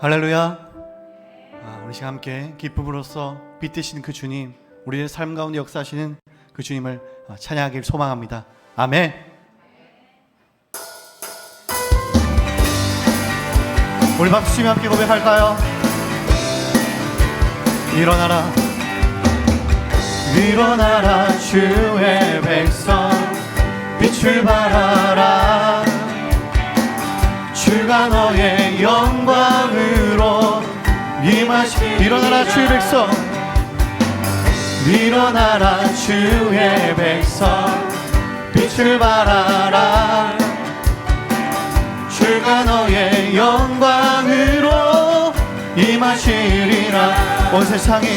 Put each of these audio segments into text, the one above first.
할렐루야. 우리 시간 함께 기쁨으로써 빛 되시는 그 주님, 우리의 삶 가운데 역사하시는 그 주님을 찬양하길 소망합니다. 아멘. 우리 박수 치며 함께 고백할까요? 일어나라, 일어나라 주의 백성, 빛을 발하라. 주가 너의 영광으로 임하시. 일어나라 주의 백성, 일어나라 주의 백성, 빛을 발하라. 주가 너의 영광으로 임하시리라. 온 세상이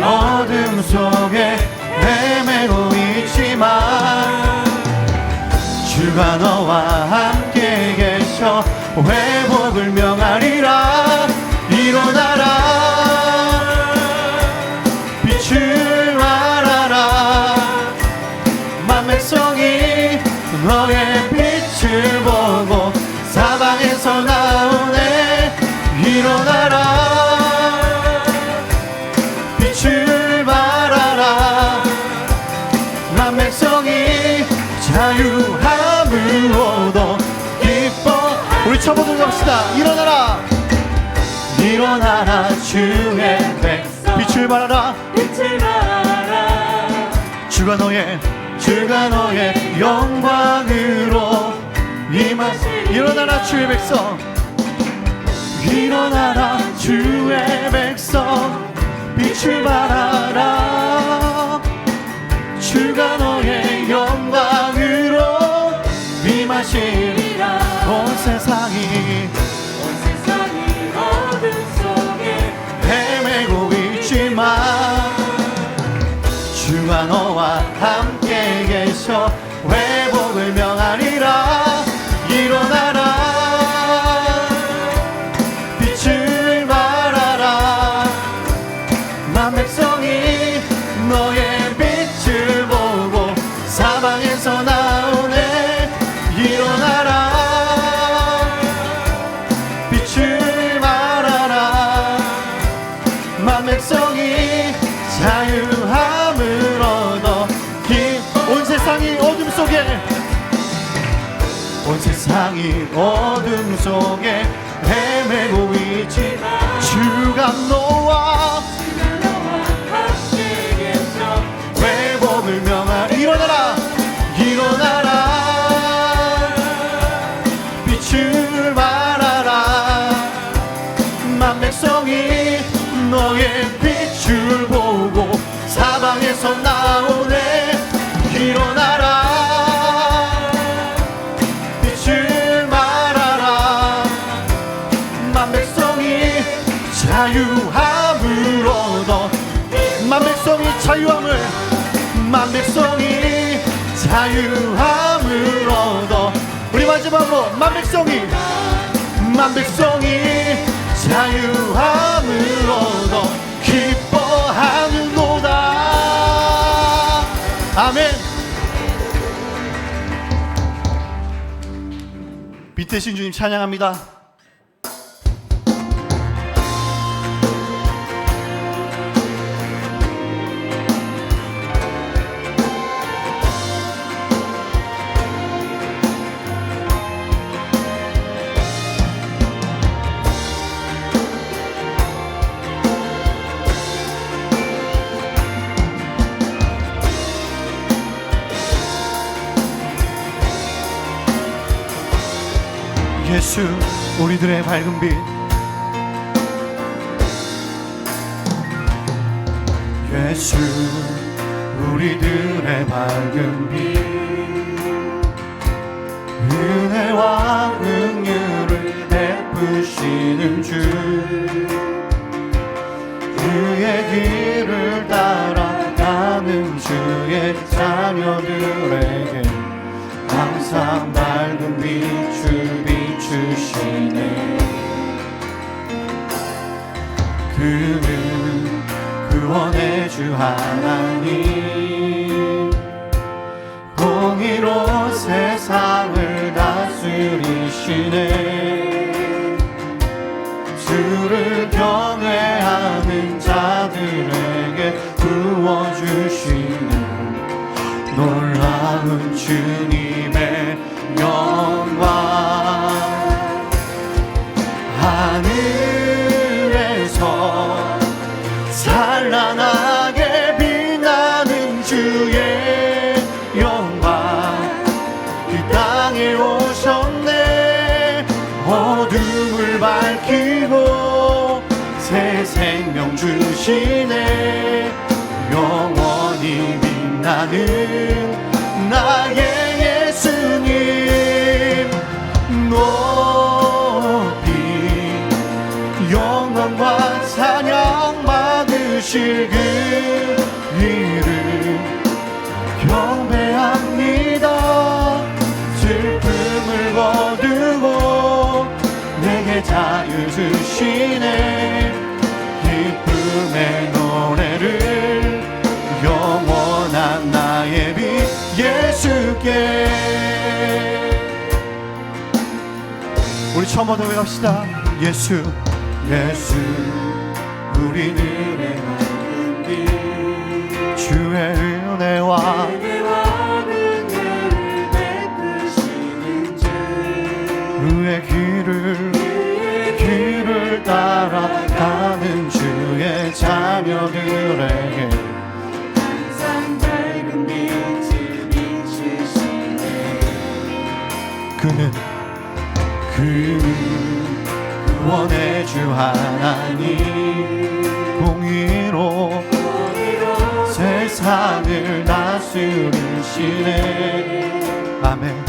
어둠 속에 헤매고 있지만 주가 너와 함께 계셔 회복을 명하리라. 일어나라, 빛을 발하라. 만백성이 너의 빛을 보고 사방에서 나오네. 일어나라, 빛을 발하라. 만백성이 자유함으로도 기뻐. 우리 쳐보도록 합시다. 일어나라, 일어나라 주의 백성, 빛을 발하라. 빛을 발하라. 주가 너의 영광으로 임하시. 일어나라 주의 백성, 일어나라 주의 백성, 빛을 발하라. 주가 너의 영광으로 임하시리라. 온 세상이 어둠 속에 헤매고 있지만 주가 너와 함께 계셔 회복을 명하리라. 일어나라, 빛을 발하라. 만백성이 너의 빛을 보고 사방에서 나오네. 일어나라, 빛을 발하라. 만백성이 자유함을 얻어. 온 세상이 어둠 속에, 온 세상이 어둠 속에 헤매고 있지만 주가 너와 함께 계셔 회복을 명하라. 일어나라, 일어나라, 빛을 발하라. 만백성이 너의 빛을 보고 사방에서 나오네. 일어나라, 빛을 발하라. 만백성이 자유함을 얻어. 만백성이 자유함을, 만백성이 자유함을 얻어. 우리 마지막으로 만백성이 자유함을 얻어 기뻐하는도다. 아멘. 빛 되신 주님 찬양합니다. 예수 우리들의 밝은 빛, 예수 우리들의 밝은 빛, 은혜와 긍휼을 베푸시는 주, 그의 길을 따라가는 주의 자녀들에게 항상 밝은 빛을 비추시네. 그는 구원의 주 하나님, 공의로 세상을 다스리시네. 경외하는 자들에게 부어주시는 놀라운 주님의 영광. 하늘에서 찬란하게 빛나는 주의 영광. 이 땅에 오셨네. 어둠을 밝히고 새 생명 주시네. 영원히 빛나는 나의 예수님. 높이 영광과 찬양 받으실 그 이름 경배합니다. 슬픔을 거두고 내게 자유 주시네. 기쁨의 노래를 영원한 나의 빛 예수께. 우리 처음부터 외갑시다. 예수 예수 우리 눈에 밝은 빛. 주의 은혜와 은혜를 베푸시는 주. 그의 길을 따라가는 주의 자녀들에게 항상 밝은 빛을 비추시네. 그는 구원의 주 하나님 공의로 세상을 다스리시네. 아멘.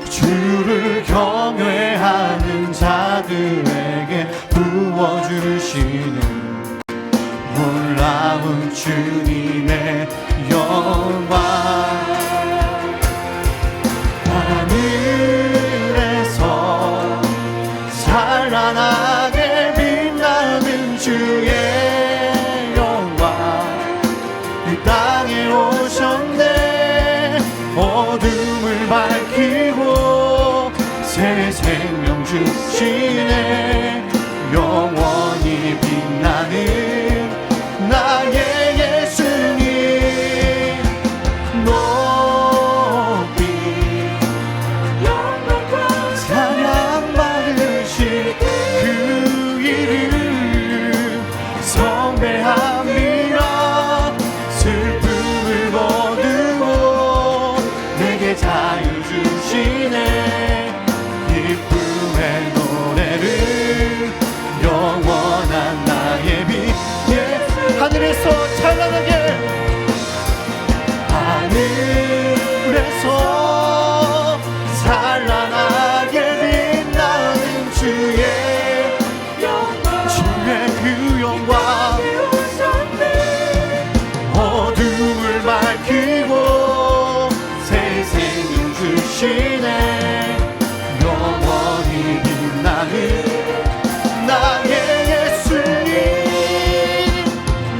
주를 경외하는 자들에게 부어주시는 놀라운 주님의 영광. 하늘에서 찬란하게 빛나는 주의 영광. 이 땅에 오셨네. 어둠을 밝히고 새 생명 주시네. 영원히 빛나는 나의 예수님. 높이 영광과 찬양 받으실 그 이름 성배합니다. 슬픔을 거두고 내게 자유 주시네. 기쁨의 노래를 영원한 나의 빛. 예. 하늘에서 찬란하게 하늘에서 찬란하게 빛나는 주의 영광. 주의 그 영광 어둠을 밝히고 새 생명 주시네. 영원히 빛나는 나의 예수님.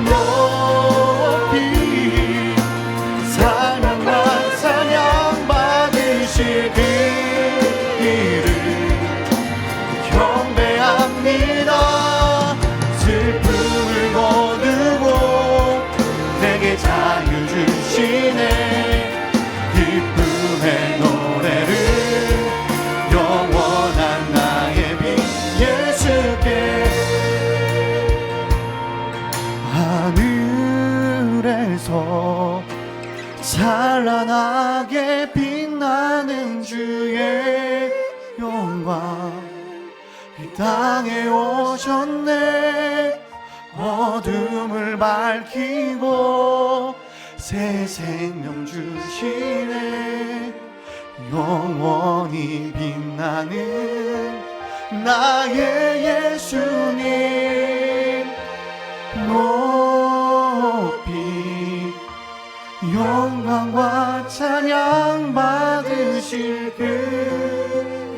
높이 사랑과 찬양 받으실 그 이름 경배합니다. 슬픔을 거두고 내게 자유 주시네. 기쁨의 노래를 영원한 나의 빛 예수께. 하늘에서 찬란하게 빛나는 주의 영광. 이 땅에 오셨네. 어둠을 밝히고 새 생명 주시네. 영원히 빛나는 나의 예수님. 높이 영광과 찬양 받으실 그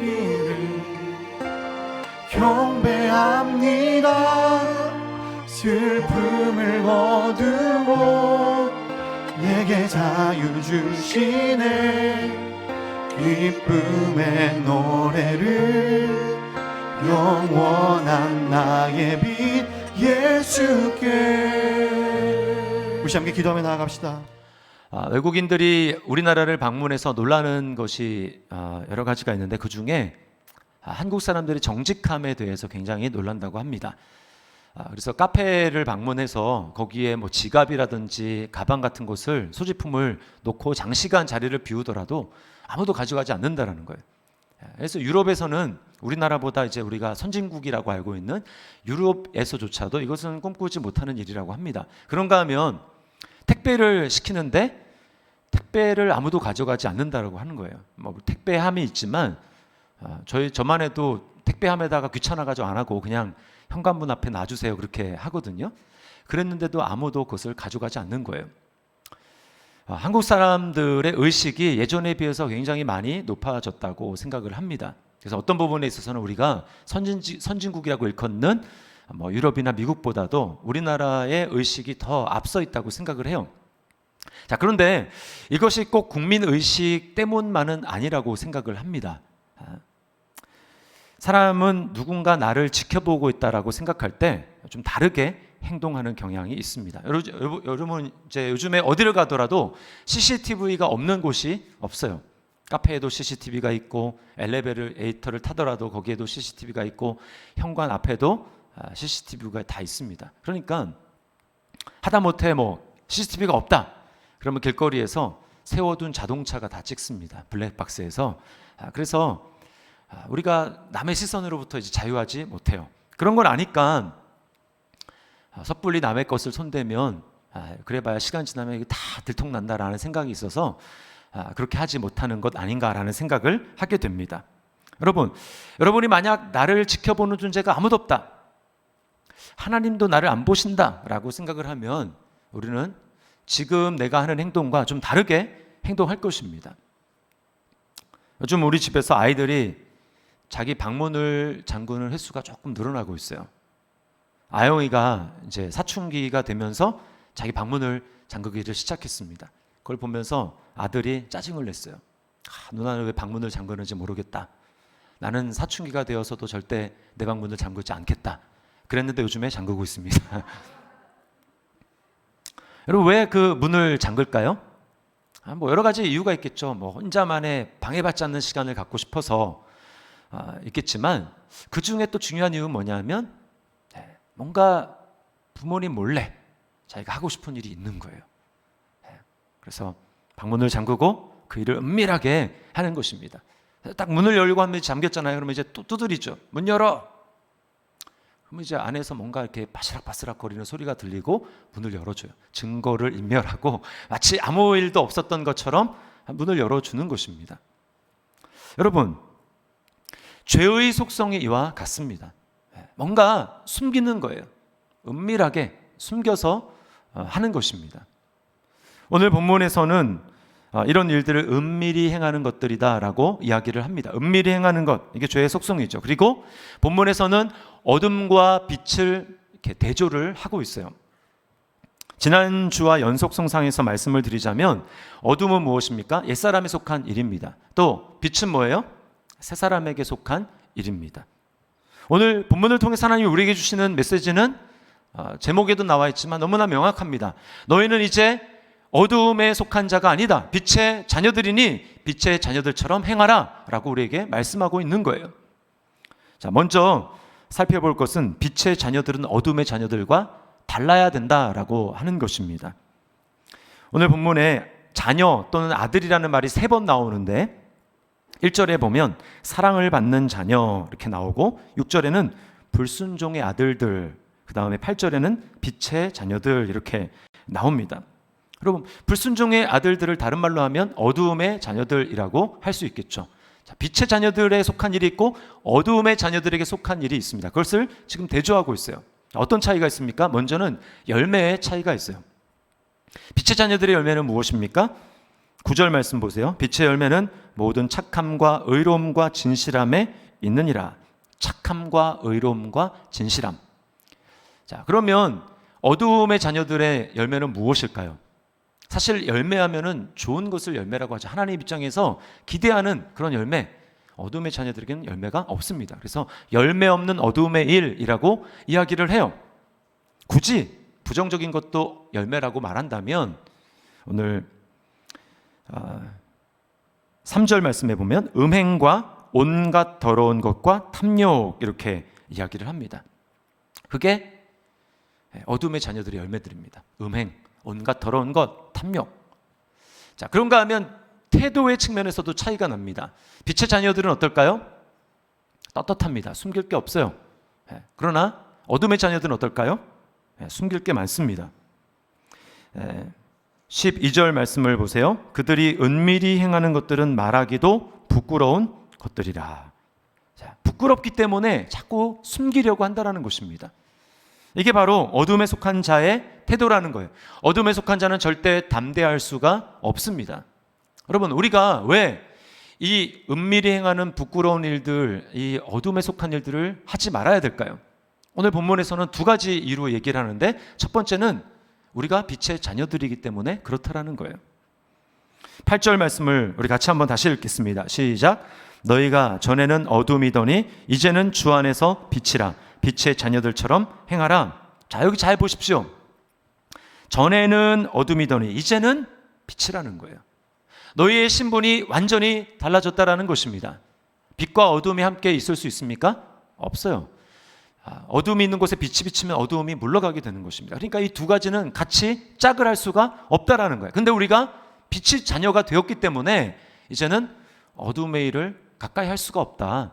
이름 경배합니다. 슬픔을 거두고 내게 자유 주시네. 기쁨의 노래를 영원한 나의 빛 예수께. 우리 함께 기도하며 나아갑시다. 외국인들이 우리나라를 방문해서 놀라는 것이 여러 가지가 있는데, 그 중에 한국 사람들의 정직함에 대해서 굉장히 놀란다고 합니다. 그래서 카페를 방문해서 거기에 뭐 지갑이라든지 가방 같은 것을, 소지품을 놓고 장시간 자리를 비우더라도 아무도 가져가지 않는다라는 거예요. 그래서 유럽에서는 우리나라보다 이제 우리가 선진국이라고 알고 있는 유럽에서조차도 이것은 꿈꾸지 못하는 일이라고 합니다. 그런가 하면 택배를 시키는데 택배를 아무도 가져가지 않는다라고 하는 거예요. 뭐 택배함이 있지만 저만 해도 택배함에다가 귀찮아가지고 안 하고 그냥 현관문 앞에 놔주세요 그렇게 하거든요. 그랬는데도 아무도 그것을 가져가지 않는 거예요. 한국 사람들의 의식이 예전에 비해서 굉장히 많이 높아졌다고 생각을 합니다. 그래서 어떤 부분에 있어서는 우리가 선진국이라고 일컫는 뭐 유럽이나 미국보다도 우리나라의 의식이 더 앞서 있다고 생각을 해요. 자, 그런데 이것이 꼭 국민 의식 때문만은 아니라고 생각을 합니다. 사람은 누군가 나를 지켜보고 있다라고 생각할 때 좀 다르게 행동하는 경향이 있습니다. 여러분 이제 요즘에 어디를 가더라도 CCTV가 없는 곳이 없어요. 카페에도 CCTV가 있고, 엘리베이터를 타더라도 거기에도 CCTV가 있고, 현관 앞에도 CCTV가 다 있습니다. 그러니까 하다못해 뭐 CCTV가 없다 그러면 길거리에서 세워둔 자동차가 다 찍습니다. 블랙박스에서. 그래서 우리가 남의 시선으로부터 이제 자유하지 못해요. 그런 걸 아니까 섣불리 남의 것을 손대면 그래봐야 시간 지나면 이거 다 들통난다라는 생각이 있어서 그렇게 하지 못하는 것 아닌가라는 생각을 하게 됩니다. 여러분이 만약 나를 지켜보는 존재가 아무도 없다, 하나님도 나를 안 보신다라고 생각을 하면 우리는 지금 내가 하는 행동과 좀 다르게 행동할 것입니다. 요즘 우리 집에서 아이들이 자기 방문을 잠그는 횟수가 조금 늘어나고 있어요. 아영이가 이제 사춘기가 되면서 자기 방문을 잠그기를 시작했습니다. 그걸 보면서 아들이 짜증을 냈어요. 누나는 왜 방문을 잠그는지 모르겠다. 나는 사춘기가 되어서도 절대 내 방문을 잠그지 않겠다. 그랬는데 요즘에 잠그고 있습니다. 여러분, 왜 그 문을 잠글까요? 뭐 여러 가지 이유가 있겠죠. 뭐 혼자만의 방해받지 않는 시간을 갖고 싶어서 있겠지만, 그 중에 또 중요한 이유는 뭐냐면 뭔가 부모님 몰래 자기가 하고 싶은 일이 있는 거예요. 그래서 방문을 잠그고 그 일을 은밀하게 하는 것입니다. 딱 문을 열고 하면 잠겼잖아요. 그러면 이제 또 두드리죠. 문 열어. 그러면 이제 안에서 뭔가 이렇게 바스락바스락 거리는 소리가 들리고 문을 열어줘요. 증거를 인멸하고 마치 아무 일도 없었던 것처럼 문을 열어주는 것입니다. 여러분, 죄의 속성이 이와 같습니다. 뭔가 숨기는 거예요. 은밀하게 숨겨서 하는 것입니다. 오늘 본문에서는 이런 일들을 은밀히 행하는 것들이다라고 이야기를 합니다. 은밀히 행하는 것, 이게 죄의 속성이죠. 그리고 본문에서는 어둠과 빛을 이렇게 대조를 하고 있어요. 지난주와 연속성상에서 말씀을 드리자면, 어둠은 무엇입니까? 옛사람에 속한 일입니다. 또 빛은 뭐예요? 새사람에게 속한 일입니다. 오늘 본문을 통해서 하나님이 우리에게 주시는 메시지는 제목에도 나와 있지만 너무나 명확합니다. 너희는 이제 어두움에 속한 자가 아니다. 빛의 자녀들이니 빛의 자녀들처럼 행하라 라고 우리에게 말씀하고 있는 거예요. 자, 먼저 살펴볼 것은 빛의 자녀들은 어둠의 자녀들과 달라야 된다라고 하는 것입니다. 오늘 본문에 자녀 또는 아들이라는 말이 3번 나오는데, 1절에 보면 사랑을 받는 자녀 이렇게 나오고, 6절에는 불순종의 아들들, 그 다음에 8절에는 빛의 자녀들 이렇게 나옵니다. 여러분, 불순종의 아들들을 다른 말로 하면 어두움의 자녀들이라고 할 수 있겠죠. 자, 빛의 자녀들에 속한 일이 있고 어두움의 자녀들에게 속한 일이 있습니다. 그것을 지금 대조하고 있어요. 어떤 차이가 있습니까? 먼저는 열매의 차이가 있어요. 빛의 자녀들의 열매는 무엇입니까? 9절 말씀 보세요. 빛의 열매는 모든 착함과 의로움과 진실함에 있느니라. 착함과 의로움과 진실함. 자, 그러면 어두움의 자녀들의 열매는 무엇일까요? 사실 열매하면은 좋은 것을 열매라고 하죠. 하나님 입장에서 기대하는 그런 열매, 어둠의 자녀들에게는 열매가 없습니다. 그래서 열매 없는 어둠의 일이라고 이야기를 해요. 굳이 부정적인 것도 열매라고 말한다면 오늘 3절 말씀해 보면 음행과 온갖 더러운 것과 탐욕 이렇게 이야기를 합니다. 그게 어둠의 자녀들의 열매들입니다. 음행, 온갖 더러운 것, 탐욕. 자, 그런가 하면 태도의 측면에서도 차이가 납니다. 빛의 자녀들은 어떨까요? 떳떳합니다. 숨길 게 없어요. 그러나 어둠의 자녀들은 어떨까요? 숨길 게 많습니다. 12절 말씀을 보세요. 그들이 은밀히 행하는 것들은 말하기도 부끄러운 것들이라. 자, 부끄럽기 때문에 자꾸 숨기려고 한다는 것입니다. 이게 바로 어둠에 속한 자의 태도라는 거예요. 어둠에 속한 자는 절대 담대할 수가 없습니다. 여러분, 우리가 왜 이 은밀히 행하는 부끄러운 일들, 이 어둠에 속한 일들을 하지 말아야 될까요? 오늘 본문에서는 두 가지 이유로 얘기를 하는데, 첫 번째는 우리가 빛의 자녀들이기 때문에 그렇다라는 거예요. 8절 말씀을 우리 같이 한번 다시 읽겠습니다. 시작. 너희가 전에는 어둠이더니 이제는 주 안에서 빛이라. 빛의 자녀들처럼 행하라. 자, 여기 잘 보십시오. 전에는 어둠이더니 이제는 빛이라는 거예요. 너희의 신분이 완전히 달라졌다라는 것입니다. 빛과 어둠이 함께 있을 수 있습니까? 없어요. 어둠이 있는 곳에 빛이 비치면 어두움이 물러가게 되는 것입니다. 그러니까 이 두 가지는 같이 짝을 할 수가 없다라는 거예요. 근데 우리가 빛의 자녀가 되었기 때문에 이제는 어둠의 일을 가까이 할 수가 없다.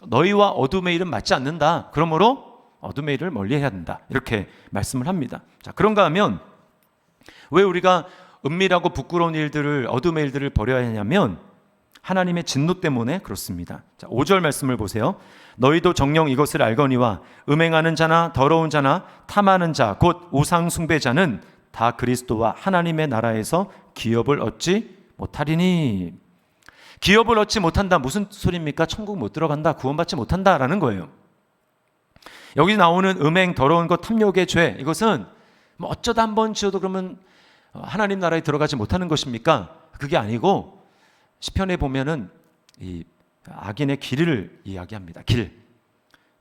너희와 어둠의 일은 맞지 않는다. 그러므로 어둠의 일을 멀리해야 된다. 이렇게 말씀을 합니다. 자, 그런가 하면 왜 우리가 은밀하고 부끄러운 일들을, 어둠의 일들을 버려야 하냐면 하나님의 진노 때문에 그렇습니다. 자, 5절 말씀을 보세요. 너희도 정녕 이것을 알거니와 음행하는 자나 더러운 자나 탐하는 자 곧 우상 숭배자는 다 그리스도와 하나님의 나라에서 기업을 얻지 못하리니. 기업을 얻지 못한다. 무슨 소리입니까? 천국 못 들어간다. 구원받지 못한다라는 거예요. 여기 나오는 음행, 더러운 것, 탐욕의 죄, 이것은 뭐 어쩌다 한번 지어도 그러면 하나님 나라에 들어가지 못하는 것입니까? 그게 아니고 시편에 보면은 이 악인의 길을 이야기합니다.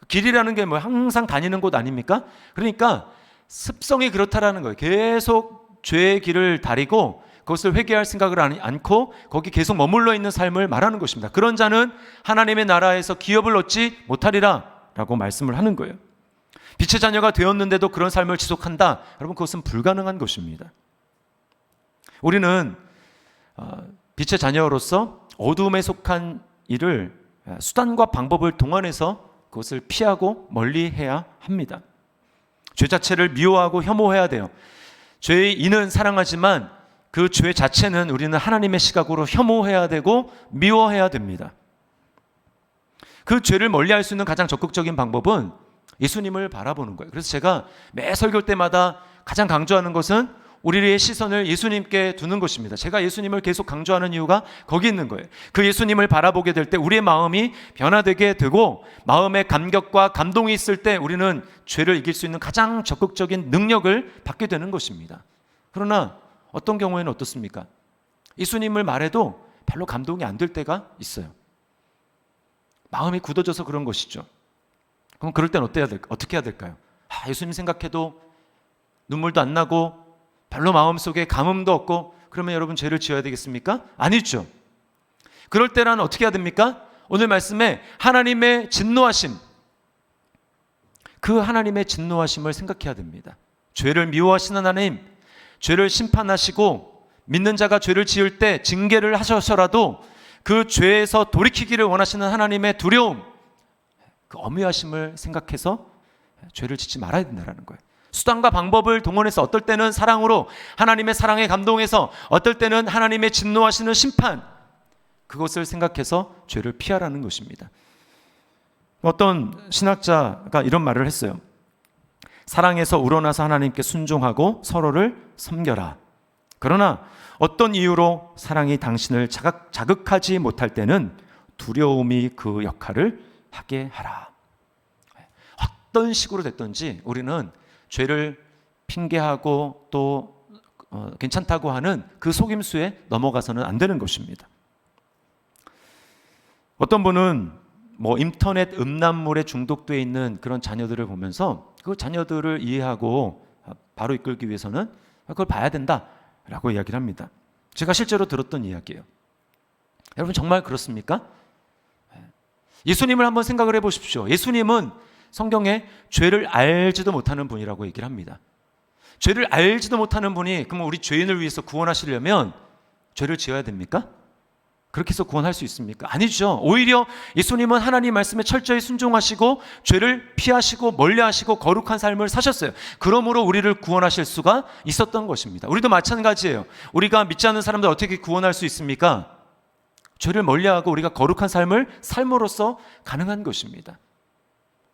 길이라는 게 뭐 항상 다니는 곳 아닙니까? 그러니까 습성이 그렇다라는 거예요. 계속 죄의 길을 다리고 그것을 회개할 생각을 않고 거기 계속 머물러 있는 삶을 말하는 것입니다. 그런 자는 하나님의 나라에서 기업을 얻지 못하리라 라고 말씀을 하는 거예요. 빛의 자녀가 되었는데도 그런 삶을 지속한다. 여러분, 그것은 불가능한 것입니다. 우리는 빛의 자녀로서 어둠에 속한 일을 수단과 방법을 동원해서 그것을 피하고 멀리해야 합니다. 죄 자체를 미워하고 혐오해야 돼요. 죄의 인은 사랑하지만 그 죄 자체는 우리는 하나님의 시각으로 혐오해야 되고 미워해야 됩니다. 그 죄를 멀리할 수 있는 가장 적극적인 방법은 예수님을 바라보는 거예요. 그래서 제가 매 설교 때마다 가장 강조하는 것은 우리의 시선을 예수님께 두는 것입니다. 제가 예수님을 계속 강조하는 이유가 거기 있는 거예요. 그 예수님을 바라보게 될 때 우리의 마음이 변화되게 되고 마음의 감격과 감동이 있을 때 우리는 죄를 이길 수 있는 가장 적극적인 능력을 받게 되는 것입니다. 그러나 어떤 경우에는 어떻습니까? 예수님을 말해도 별로 감동이 안 될 때가 있어요. 마음이 굳어져서 그런 것이죠. 그럼 그럴 땐 어떻게 해야 될까요? 예수님 생각해도 눈물도 안 나고 별로 마음속에 감흥도 없고, 그러면 여러분 죄를 지어야 되겠습니까? 아니죠. 그럴 때는 어떻게 해야 됩니까? 오늘 말씀에 하나님의 진노하심, 그 하나님의 진노하심을 생각해야 됩니다. 죄를 미워하시는 하나님, 죄를 심판하시고 믿는 자가 죄를 지을 때 징계를 하셔서라도 그 죄에서 돌이키기를 원하시는 하나님의 두려움, 그 엄유하심을 생각해서 죄를 짓지 말아야 된다는 거예요. 수단과 방법을 동원해서 어떨 때는 사랑으로 하나님의 사랑에 감동해서 어떨 때는 하나님의 진노하시는 심판, 그것을 생각해서 죄를 피하라는 것입니다. 어떤 신학자가 이런 말을 했어요. 사랑에서 우러나서 하나님께 순종하고 서로를 섬겨라. 그러나 어떤 이유로 사랑이 당신을 자극하지 못할 때는 두려움이 그 역할을 하게 하라. 어떤 식으로 됐든지 우리는 죄를 핑계하고 또 괜찮다고 하는 그 속임수에 넘어가서는 안 되는 것입니다. 어떤 분은 뭐 인터넷 음란물에 중독되어 있는 그런 자녀들을 보면서 그 자녀들을 이해하고 바로 이끌기 위해서는 그걸 봐야 된다라고 이야기를 합니다. 제가 실제로 들었던 이야기예요. 여러분 정말 그렇습니까? 예수님을 한번 생각을 해보십시오. 예수님은 성경에 죄를 알지도 못하는 분이라고 얘기를 합니다. 죄를 알지도 못하는 분이 그러면 우리 죄인을 위해서 구원하시려면 죄를 지어야 됩니까? 그렇게 해서 구원할 수 있습니까? 아니죠. 오히려 예수님은 하나님 말씀에 철저히 순종하시고 죄를 피하시고 멀리하시고 거룩한 삶을 사셨어요. 그러므로 우리를 구원하실 수가 있었던 것입니다. 우리도 마찬가지예요. 우리가 믿지 않는 사람들 어떻게 구원할 수 있습니까? 죄를 멀리하고 우리가 거룩한 삶을 삶으로써 가능한 것입니다.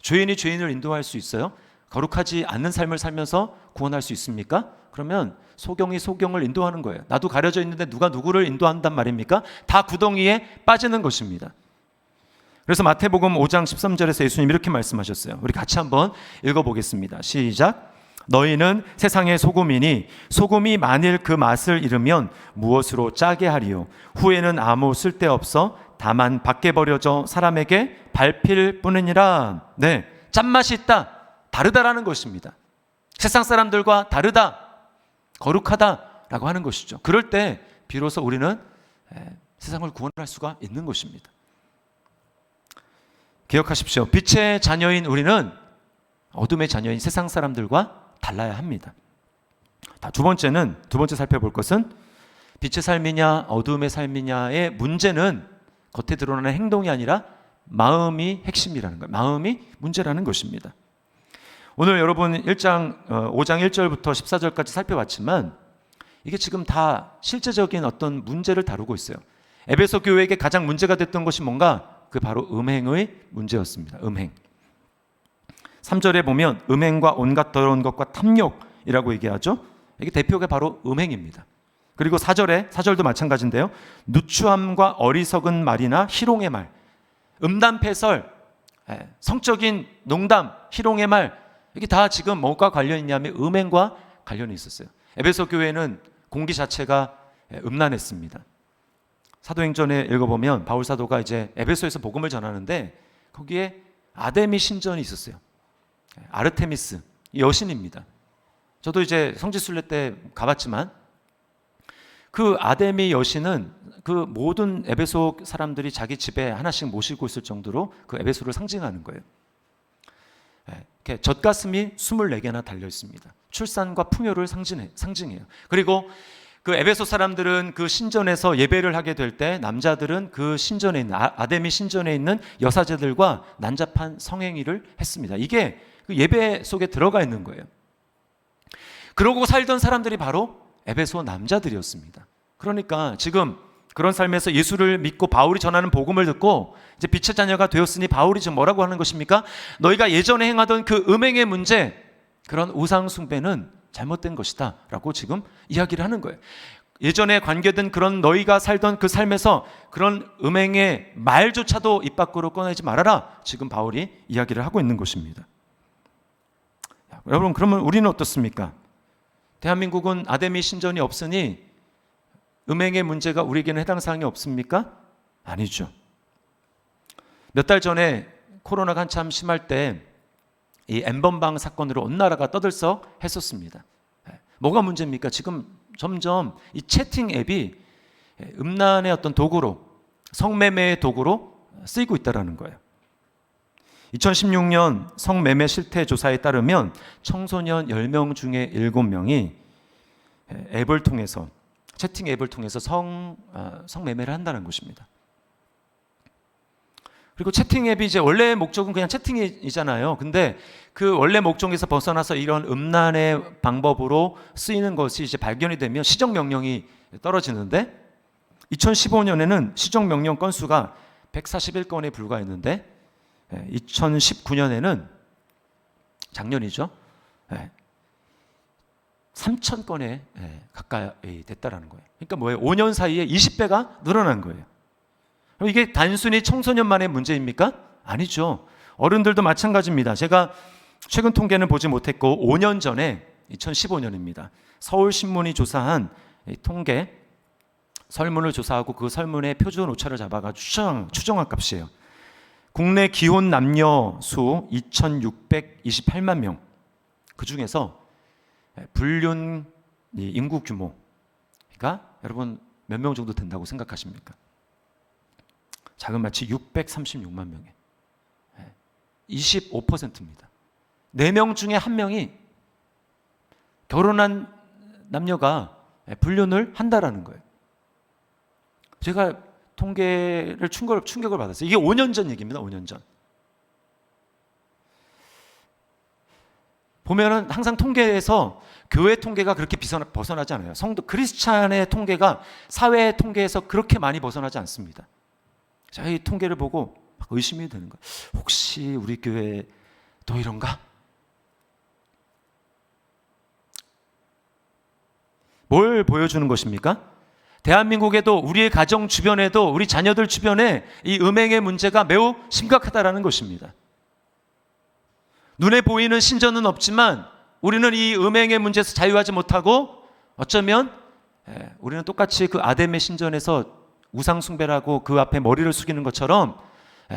죄인이 죄인을 인도할 수 있어요? 거룩하지 않는 삶을 살면서 구원할 수 있습니까? 그러면 소경이 소경을 인도하는 거예요. 나도 가려져 있는데 누가 누구를 인도한단 말입니까? 다 구덩이에 빠지는 것입니다. 그래서 마태복음 5장 13절에서 예수님 이렇게 말씀하셨어요. 우리 같이 한번 읽어보겠습니다. 시작. 너희는 세상의 소금이니 소금이 만일 그 맛을 잃으면 무엇으로 짜게 하리요? 후에는 아무 쓸데없어 다만 밖에 버려져 사람에게 밟힐 뿐이니라. 네, 짠맛이 있다. 다르다라는 것입니다. 세상 사람들과 다르다. 거룩하다라고 하는 것이죠. 그럴 때 비로소 우리는 세상을 구원할 수가 있는 것입니다. 기억하십시오. 빛의 자녀인 우리는 어둠의 자녀인 세상 사람들과 달라야 합니다. 두 번째 살펴볼 것은 빛의 삶이냐 어둠의 삶이냐의 문제는 겉에 드러나는 행동이 아니라 마음이 핵심이라는 거예요. 마음이 문제라는 것입니다. 오늘 여러분 5장 1절부터 14절까지 살펴봤지만 이게 지금 다 실제적인 어떤 문제를 다루고 있어요. 에베소 교회에게 가장 문제가 됐던 것이 뭔가? 그 바로 음행의 문제였습니다. 음행. 3절에 보면 음행과 온갖 더러운 것과 탐욕이라고 얘기하죠. 이게 대표가 바로 음행입니다. 그리고 4절도 마찬가지인데요. 누추함과 어리석은 말이나 희롱의 말, 음담패설, 성적인 농담, 희롱의 말, 이게 다 지금 뭐가 관련이 있냐면 음행과 관련이 있었어요. 에베소 교회는 공기 자체가 음란했습니다. 사도행전에 읽어보면 바울 사도가 이제 에베소에서 복음을 전하는데 거기에 아데미 신전이 있었어요. 아르테미스, 여신입니다. 저도 이제 성지순례 때 가봤지만 그 아데미 여신은 그 모든 에베소 사람들이 자기 집에 하나씩 모시고 있을 정도로 그 에베소를 상징하는 거예요. 이렇게 젖가슴이 24개나 달려 있습니다. 출산과 풍요를 상징해요. 그리고 그 에베소 사람들은 그 신전에서 예배를 하게 될 때 남자들은 그 신전에 있는 아데미 신전에 있는 여사제들과 난잡한 성행위를 했습니다. 이게 그 예배 속에 들어가 있는 거예요. 그러고 살던 사람들이 바로 에베소 남자들이었습니다. 그러니까 지금 그런 삶에서 예수를 믿고 바울이 전하는 복음을 듣고 이제 빛의 자녀가 되었으니 바울이 지금 뭐라고 하는 것입니까? 너희가 예전에 행하던 그 음행의 문제, 그런 우상 숭배는 잘못된 것이다 라고 지금 이야기를 하는 거예요. 예전에 관계된 그런 너희가 살던 그 삶에서 그런 음행의 말조차도 입 밖으로 꺼내지 말아라. 지금 바울이 이야기를 하고 있는 것입니다. 여러분, 그러면 우리는 어떻습니까? 대한민국은 아데미 신전이 없으니 음행의 문제가 우리에게는 해당 사항이 없습니까? 아니죠. 몇 달 전에 코로나가 한참 심할 때 이 N번방 사건으로 온 나라가 떠들썩 했었습니다. 뭐가 문제입니까? 지금 점점 이 채팅 앱이 음란의 어떤 도구로, 성매매의 도구로 쓰이고 있다는 거예요. 2016년 성매매 실태 조사에 따르면 청소년 10명 중에 7명이 앱을 통해서, 채팅 앱을 통해서 성매매를 한다는 것입니다. 그리고 채팅 앱이 이제 원래 목적은 그냥 채팅이잖아요. 근데 그 원래 목적에서 벗어나서 이런 음란의 방법으로 쓰이는 것이 이제 발견이 되면 시정 명령이 떨어지는데 2015년에는 시정 명령 건수가 141건에 불과했는데 2019년에는 작년이죠. 3,000건에 가까이 됐다라는 거예요. 그러니까 뭐예요? 5년 사이에 20배가 늘어난 거예요. 이게 단순히 청소년만의 문제입니까? 아니죠. 어른들도 마찬가지입니다. 제가 최근 통계는 보지 못했고 5년 전에 2015년입니다. 서울신문이 조사한 통계 설문을 조사하고 그 설문의 표준 오차를 잡아가지고 추정한 값이에요. 국내 기혼 남녀 수 2,628만 명. 그 중에서 불륜 인구 규모가 여러분 몇 명 정도 된다고 생각하십니까? 자그마치 636만 명에 25%입니다. 4명 중에 1명이 결혼한 남녀가 불륜을 한다라는 거예요. 제가 통계를 충격을 받았어요. 이게 5년 전 얘기입니다. 5년 전. 보면은 항상 통계에서 교회 통계가 그렇게 벗어나지 않아요. 성도 크리스찬의 통계가 사회 통계에서 그렇게 많이 벗어나지 않습니다. 제가 이 통계를 보고 막 의심이 되는 거예요. 혹시 우리 교회도 이런가? 뭘 보여주는 것입니까? 대한민국에도 우리의 가정 주변에도 우리 자녀들 주변에 이 음행의 문제가 매우 심각하다라는 것입니다. 눈에 보이는 신전은 없지만 우리는 이 음행의 문제에서 자유하지 못하고 어쩌면 우리는 똑같이 그 아담의 신전에서 우상 숭배라고 그 앞에 머리를 숙이는 것처럼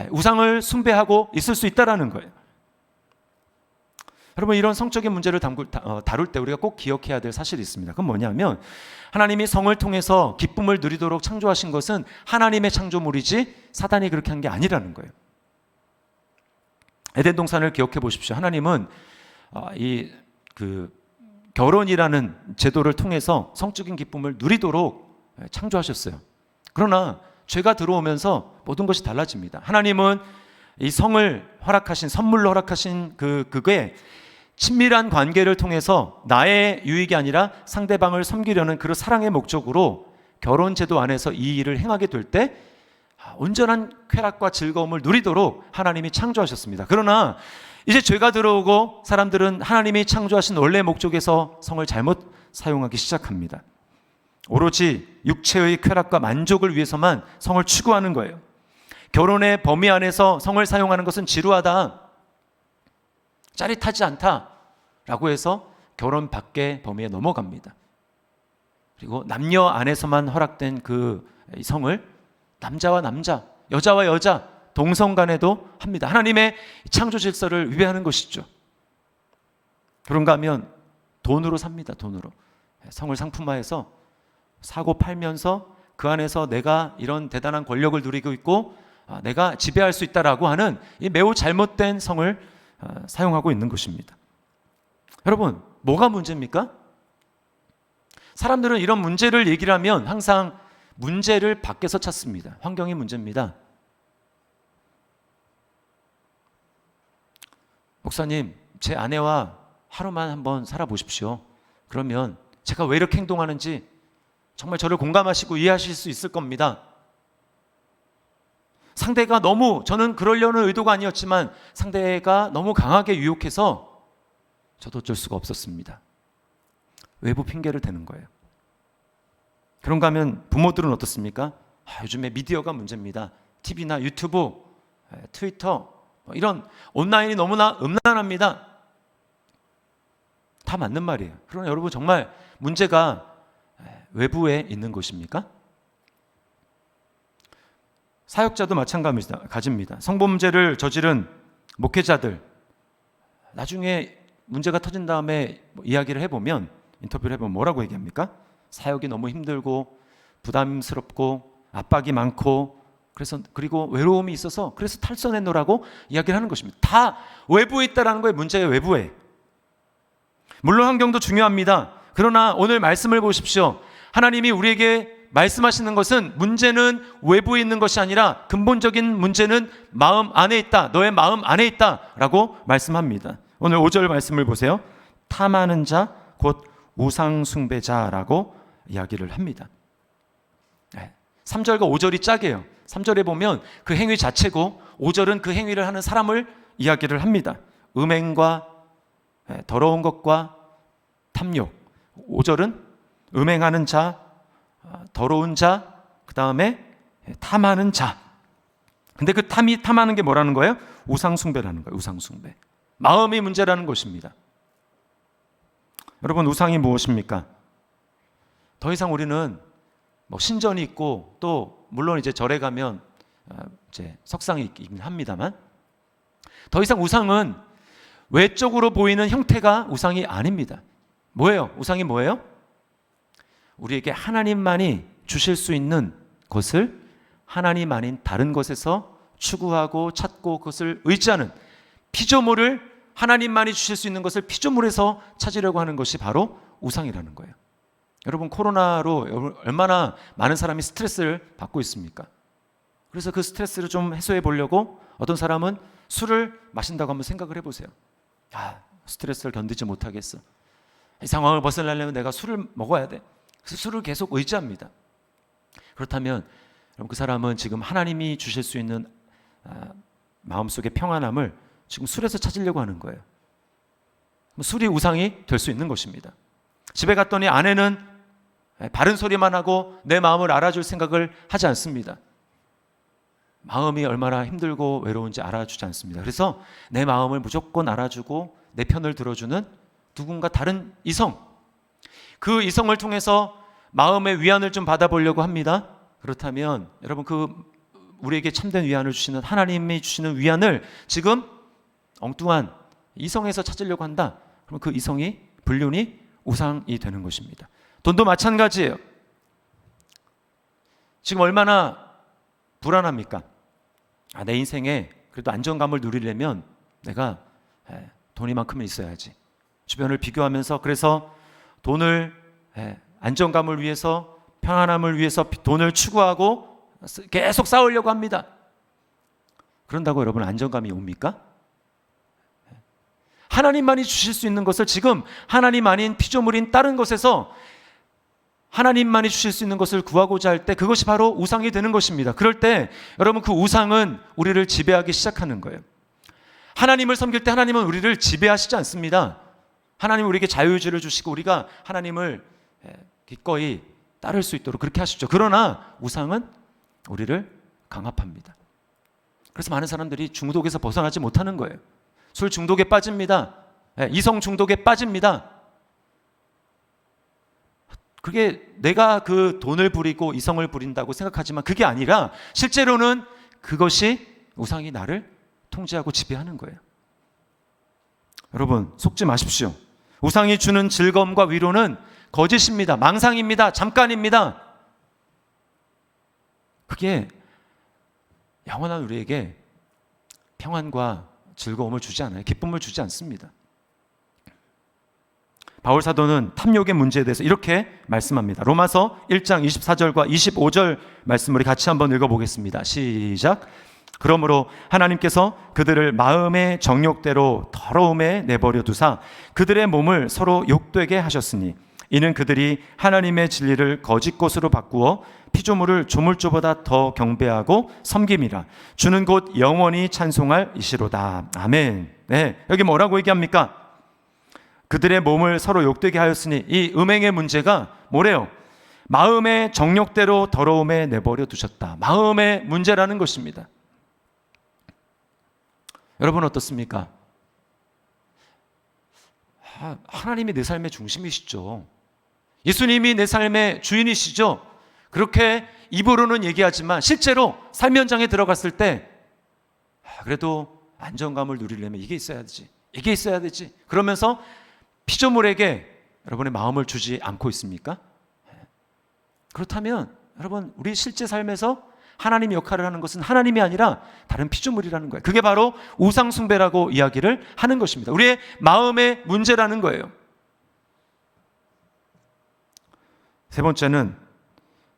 우상을 숭배하고 있을 수 있다라는 거예요. 여러분, 이런 성적인 문제를 다룰 때 우리가 꼭 기억해야 될 사실이 있습니다. 그건 뭐냐면 하나님이 성을 통해서 기쁨을 누리도록 창조하신 것은 하나님의 창조물이지 사단이 그렇게 한 게 아니라는 거예요. 에덴 동산을 기억해 보십시오. 하나님은 결혼이라는 제도를 통해서 성적인 기쁨을 누리도록 창조하셨어요. 그러나 죄가 들어오면서 모든 것이 달라집니다. 하나님은 이 성을 허락하신, 선물로 허락하신 그게 친밀한 관계를 통해서 나의 유익이 아니라 상대방을 섬기려는 그 사랑의 목적으로 결혼 제도 안에서 이 일을 행하게 될 때 온전한 쾌락과 즐거움을 누리도록 하나님이 창조하셨습니다. 그러나 이제 죄가 들어오고 사람들은 하나님이 창조하신 원래 목적에서 성을 잘못 사용하기 시작합니다. 오로지 육체의 쾌락과 만족을 위해서만 성을 추구하는 거예요. 결혼의 범위 안에서 성을 사용하는 것은 지루하다, 짜릿하지 않다라고 해서 결혼 밖의 범위에 넘어갑니다. 그리고 남녀 안에서만 허락된 그 성을 남자와 남자, 여자와 여자, 동성 간에도 합니다. 하나님의 창조 질서를 위배하는 것이죠. 그런가 하면 돈으로 삽니다. 돈으로. 성을 상품화해서 사고 팔면서 그 안에서 내가 이런 대단한 권력을 누리고 있고 내가 지배할 수 있다라고 하는 이 매우 잘못된 성을 사용하고 있는 것입니다. 여러분, 뭐가 문제입니까? 사람들은 이런 문제를 얘기를 하면 항상 문제를 밖에서 찾습니다. 환경이 문제입니다. 목사님, 제 아내와 하루만 한번 살아보십시오. 그러면 제가 왜 이렇게 행동하는지 정말 저를 공감하시고 이해하실 수 있을 겁니다. 상대가 너무, 저는 그러려는 의도가 아니었지만 상대가 너무 강하게 유혹해서 저도 어쩔 수가 없었습니다. 외부 핑계를 대는 거예요. 그런가 하면 부모들은 어떻습니까? 요즘에 미디어가 문제입니다. TV나 유튜브, 트위터 이런 온라인이 너무나 음란합니다. 다 맞는 말이에요. 그러나 여러분, 정말 문제가 외부에 있는 것입니까? 사역자도 마찬가지입니다. 성범죄를 저지른 목회자들, 나중에 문제가 터진 다음에 이야기를 해보면, 인터뷰를 해보면 뭐라고 얘기합니까? 사역이 너무 힘들고 부담스럽고 압박이 많고 그리고 외로움이 있어서 그래서 탈선했노라고 이야기를 하는 것입니다. 다 외부에 있다라는 거예요. 문제가 외부에. 물론 환경도 중요합니다. 그러나 오늘 말씀을 보십시오. 하나님이 우리에게 말씀하시는 것은 문제는 외부에 있는 것이 아니라 근본적인 문제는 마음 안에 있다. 너의 마음 안에 있다라고 말씀합니다. 오늘 5절 말씀을 보세요. 탐하는 자, 곧 우상 숭배자라고 이야기를 합니다. 3절과 5절이 짝이에요. 3절에 보면 그 행위 자체고 5절은 그 행위를 하는 사람을 이야기를 합니다. 음행과 더러운 것과 탐욕. 5절은 음행하는 자, 더러운 자, 그 다음에 탐하는 자. 근데 그 탐하는 게 뭐라는 거예요? 우상숭배라는 거예요. 우상숭배. 마음이 문제라는 것입니다. 여러분, 우상이 무엇입니까? 더 이상 우리는 뭐 신전이 있고 또 물론 이제 절에 가면 이제 석상이 있긴 합니다만 더 이상 우상은 외적으로 보이는 형태가 우상이 아닙니다. 뭐예요? 우상이 뭐예요? 우리에게 하나님만이 주실 수 있는 것을 하나님 아닌 다른 것에서 추구하고 찾고 그것을 의지하는 피조물을 하나님만이 주실 수 있는 것을 피조물에서 찾으려고 하는 것이 바로 우상이라는 거예요. 여러분 코로나로 얼마나 많은 사람이 스트레스를 받고 있습니까? 그래서 그 스트레스를 좀 해소해 보려고 어떤 사람은 술을 마신다고 한번 생각을 해보세요. 스트레스를 견디지 못하겠어. 이 상황을 벗어나려면 내가 술을 먹어야 돼. 그래서 술을 계속 의지합니다. 그렇다면 그 사람은 지금 하나님이 주실 수 있는 마음속의 평안함을 지금 술에서 찾으려고 하는 거예요. 술이 우상이 될 수 있는 것입니다. 집에 갔더니 아내는 바른 소리만 하고 내 마음을 알아줄 생각을 하지 않습니다. 마음이 얼마나 힘들고 외로운지 알아주지 않습니다. 그래서 내 마음을 무조건 알아주고 내 편을 들어주는 누군가 다른 이성, 그 이성을 통해서 마음의 위안을 좀 받아보려고 합니다. 그렇다면 여러분 우리에게 참된 위안을 주시는 하나님이 주시는 위안을 지금 엉뚱한 이성에서 찾으려고 한다. 그럼 그 이성이 불륜이 우상이 되는 것입니다. 돈도 마찬가지예요. 지금 얼마나 불안합니까? 내 인생에 그래도 안정감을 누리려면 내가 돈이만큼은 있어야지. 주변을 비교하면서 그래서 돈을 안정감을 위해서 평안함을 위해서 돈을 추구하고 계속 싸우려고 합니다. 그런다고 여러분 안정감이 옵니까? 하나님만이 주실 수 있는 것을 지금 하나님 아닌 피조물인 다른 것에서 하나님만이 주실 수 있는 것을 구하고자 할 때 그것이 바로 우상이 되는 것입니다. 그럴 때 여러분 그 우상은 우리를 지배하기 시작하는 거예요. 하나님을 섬길 때 하나님은 우리를 지배하시지 않습니다. 하나님은 우리에게 자유의지를 주시고 우리가 하나님을 기꺼이 따를 수 있도록 그렇게 하시죠. 그러나 우상은 우리를 강압합니다. 그래서 많은 사람들이 중독에서 벗어나지 못하는 거예요. 술 중독에 빠집니다. 이성 중독에 빠집니다. 그게 내가 그 돈을 부리고 이성을 부린다고 생각하지만 그게 아니라 실제로는 그것이 우상이 나를 통제하고 지배하는 거예요. 여러분 속지 마십시오. 우상이 주는 즐거움과 위로는 거짓입니다. 망상입니다. 잠깐입니다. 그게 영원한 우리에게 평안과 즐거움을 주지 않아요. 기쁨을 주지 않습니다. 바울 사도는 탐욕의 문제에 대해서 이렇게 말씀합니다. 로마서 1장 24절과 25절 말씀 우리 같이 한번 읽어보겠습니다. 시작. 그러므로 하나님께서 그들을 마음의 정욕대로 더러움에 내버려 두사 그들의 몸을 서로 욕되게 하셨으니 이는 그들이 하나님의 진리를 거짓 것으로 바꾸어 피조물을 조물주보다 더 경배하고 섬김이라. 주는 곧 영원히 찬송할 이시로다. 아멘. 네, 여기 뭐라고 얘기합니까? 그들의 몸을 서로 욕되게 하였으니 이 음행의 문제가 뭐래요? 마음의 정욕대로 더러움에 내버려 두셨다. 마음의 문제라는 것입니다. 여러분 어떻습니까? 하나님이 내 삶의 중심이시죠. 예수님이 내 삶의 주인이시죠. 그렇게 입으로는 얘기하지만 실제로 삶 현장에 들어갔을 때 그래도 안정감을 누리려면 이게 있어야 되지, 이게 있어야 되지 그러면서 피조물에게 여러분의 마음을 주지 않고 있습니까? 그렇다면 여러분 우리 실제 삶에서 하나님의 역할을 하는 것은 하나님이 아니라 다른 피조물이라는 거예요. 그게 바로 우상숭배라고 이야기를 하는 것입니다. 우리의 마음의 문제라는 거예요. 세 번째는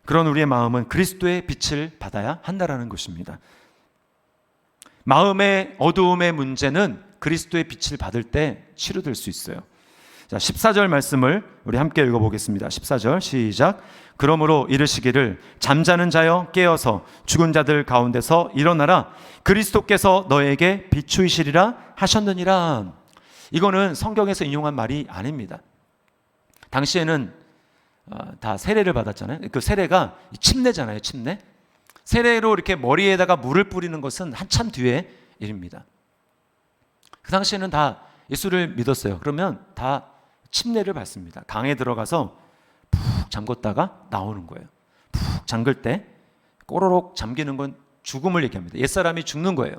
그런 우리의 마음은 그리스도의 빛을 받아야 한다라는 것입니다. 마음의 어두움의 문제는 그리스도의 빛을 받을 때 치료될 수 있어요. 자, 14절 말씀을 우리 함께 읽어보겠습니다. 14절 시작. 그러므로 이르시기를 잠자는 자여 깨어서 죽은 자들 가운데서 일어나라. 그리스도께서 너에게 비추이시리라 하셨느니라. 이거는 성경에서 인용한 말이 아닙니다. 당시에는 다 세례를 받았잖아요. 그 세례가 침례잖아요. 침례. 세례로 이렇게 머리에다가 물을 뿌리는 것은 한참 뒤의 일입니다. 그 당시에는 다 예수를 믿었어요. 그러면 다 침례를 받습니다. 강에 들어가서 푹 잠궜다가 나오는 거예요. 푹 잠글 때 꼬로록 잠기는 건 죽음을 얘기합니다. 옛사람이 죽는 거예요.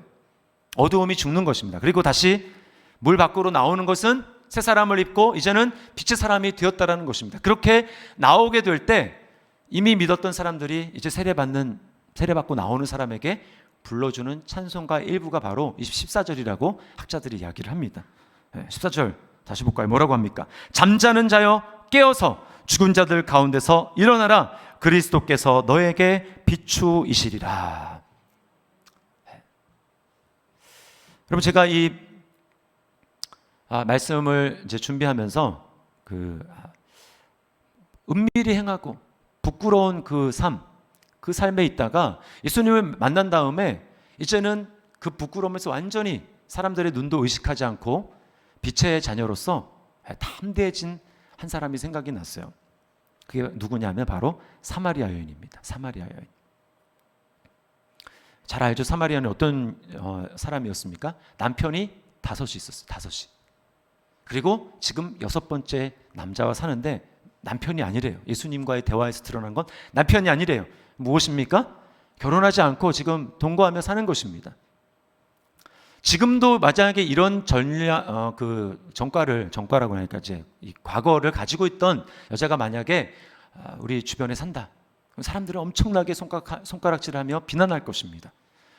어두움이 죽는 것입니다. 그리고 다시 물 밖으로 나오는 것은 새 사람을 입고 이제는 빛의 사람이 되었다라는 것입니다. 그렇게 나오게 될 때 이미 믿었던 사람들이 이제 세례받고 나오는 사람에게 불러주는 찬송가 일부가 바로 14절이라고 학자들이 이야기를 합니다. 14절 다시 볼까요? 뭐라고 합니까? 잠자는 자여 깨어서 죽은 자들 가운데서 일어나라. 그리스도께서 너에게 비추이시리라. 여러분, 제가 이 말씀을 이제 준비하면서 은밀히 행하고 부끄러운 그 삶에 있다가 예수님을 만난 다음에 이제는 그 부끄러움에서 완전히 사람들의 눈도 의식하지 않고 빛의 자녀로서 담대해진 한 사람이 생각이 났어요. 그게 누구냐면 바로 사마리아 여인입니다. 사마리아 여인. 잘 알죠? 사마리아는 어떤 사람이었습니까? 남편이 5이 있었어요. 5이. 그리고 지금 6번째 남자와 사는데 남편이 아니래요. 예수님과의 대화에서 드러난 건 남편이 아니래요. 무엇입니까? 결혼하지 않고 지금 동거하며 사는 것입니다. 지금도 만약에 이런 전과라고 하니까 이제 이 과거를 가지고 있던 여자가 만약에 우리 주변에 산다. 사람들은 엄청나게 손가락질하며 비난할 것입니다.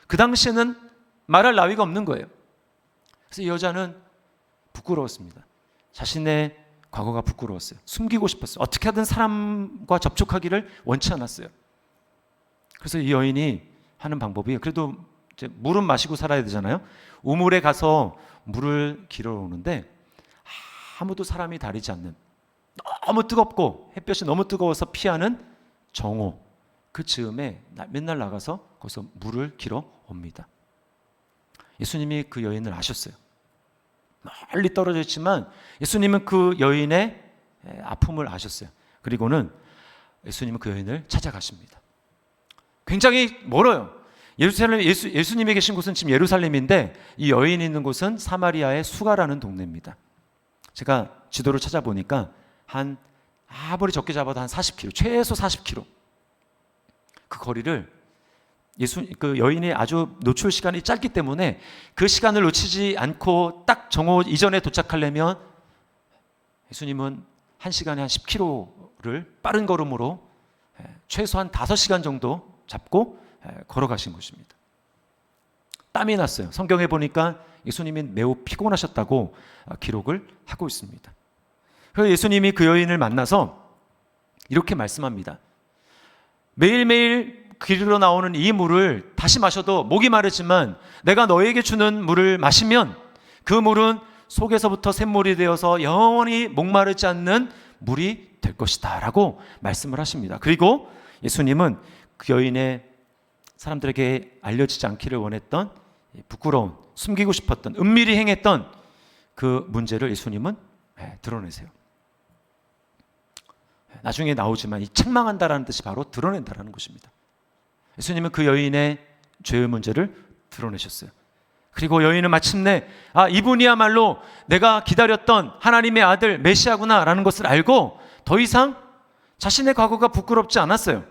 그 당시에는 말할 나위가 없는 거예요. 그래서 이 여자는 부끄러웠습니다. 자신의 과거가 부끄러웠어요. 숨기고 싶었어요. 어떻게 하든 사람과 접촉하기를 원치 않았어요. 그래서 이 여인이 하는 방법이 그래도 이제 물은 마시고 살아야 되잖아요. 우물에 가서 물을 길어 오는데 아무도 사람이 다리지 않는 너무 뜨겁고 햇볕이 너무 뜨거워서 피하는 정오 그 즈음에 맨날 나가서 거기서 물을 길어 옵니다. 예수님이 그 여인을 아셨어요. 멀리 떨어져 있지만 예수님은 그 여인의 아픔을 아셨어요. 그리고는 예수님은 그 여인을 찾아가십니다. 굉장히 멀어요. 예수님이 계신 곳은 지금 예루살렘인데 이 여인이 있는 곳은 사마리아의 수가라는 동네입니다. 제가 지도를 찾아보니까 아무리 적게 잡아도 한 40km, 최소 40km. 그 거리를 그 여인이 아주 노출 시간이 짧기 때문에 그 시간을 놓치지 않고 딱 정오 이전에 도착하려면 예수님은 1시간에 한 10km를 빠른 걸음으로 최소한 5시간 정도 잡고 걸어가신 것입니다. 땀이 났어요. 성경에 보니까 예수님이 매우 피곤하셨다고 기록을 하고 있습니다. 그래서 예수님이 그 여인을 만나서 이렇게 말씀합니다. 매일매일 길로 나오는 이 물을 다시 마셔도 목이 마르지만 내가 너에게 주는 물을 마시면 그 물은 속에서부터 샘물이 되어서 영원히 목마르지 않는 물이 될 것이다 라고 말씀을 하십니다. 그리고 예수님은 그 여인의 사람들에게 알려지지 않기를 원했던 부끄러운 숨기고 싶었던 은밀히 행했던 그 문제를 예수님은 드러내세요. 나중에 나오지만 이 책망한다라는 뜻이 바로 드러낸다라는 것입니다. 예수님은 그 여인의 죄의 문제를 드러내셨어요. 그리고 여인은 마침내 이분이야말로 내가 기다렸던 하나님의 아들 메시아구나 라는 것을 알고 더 이상 자신의 과거가 부끄럽지 않았어요.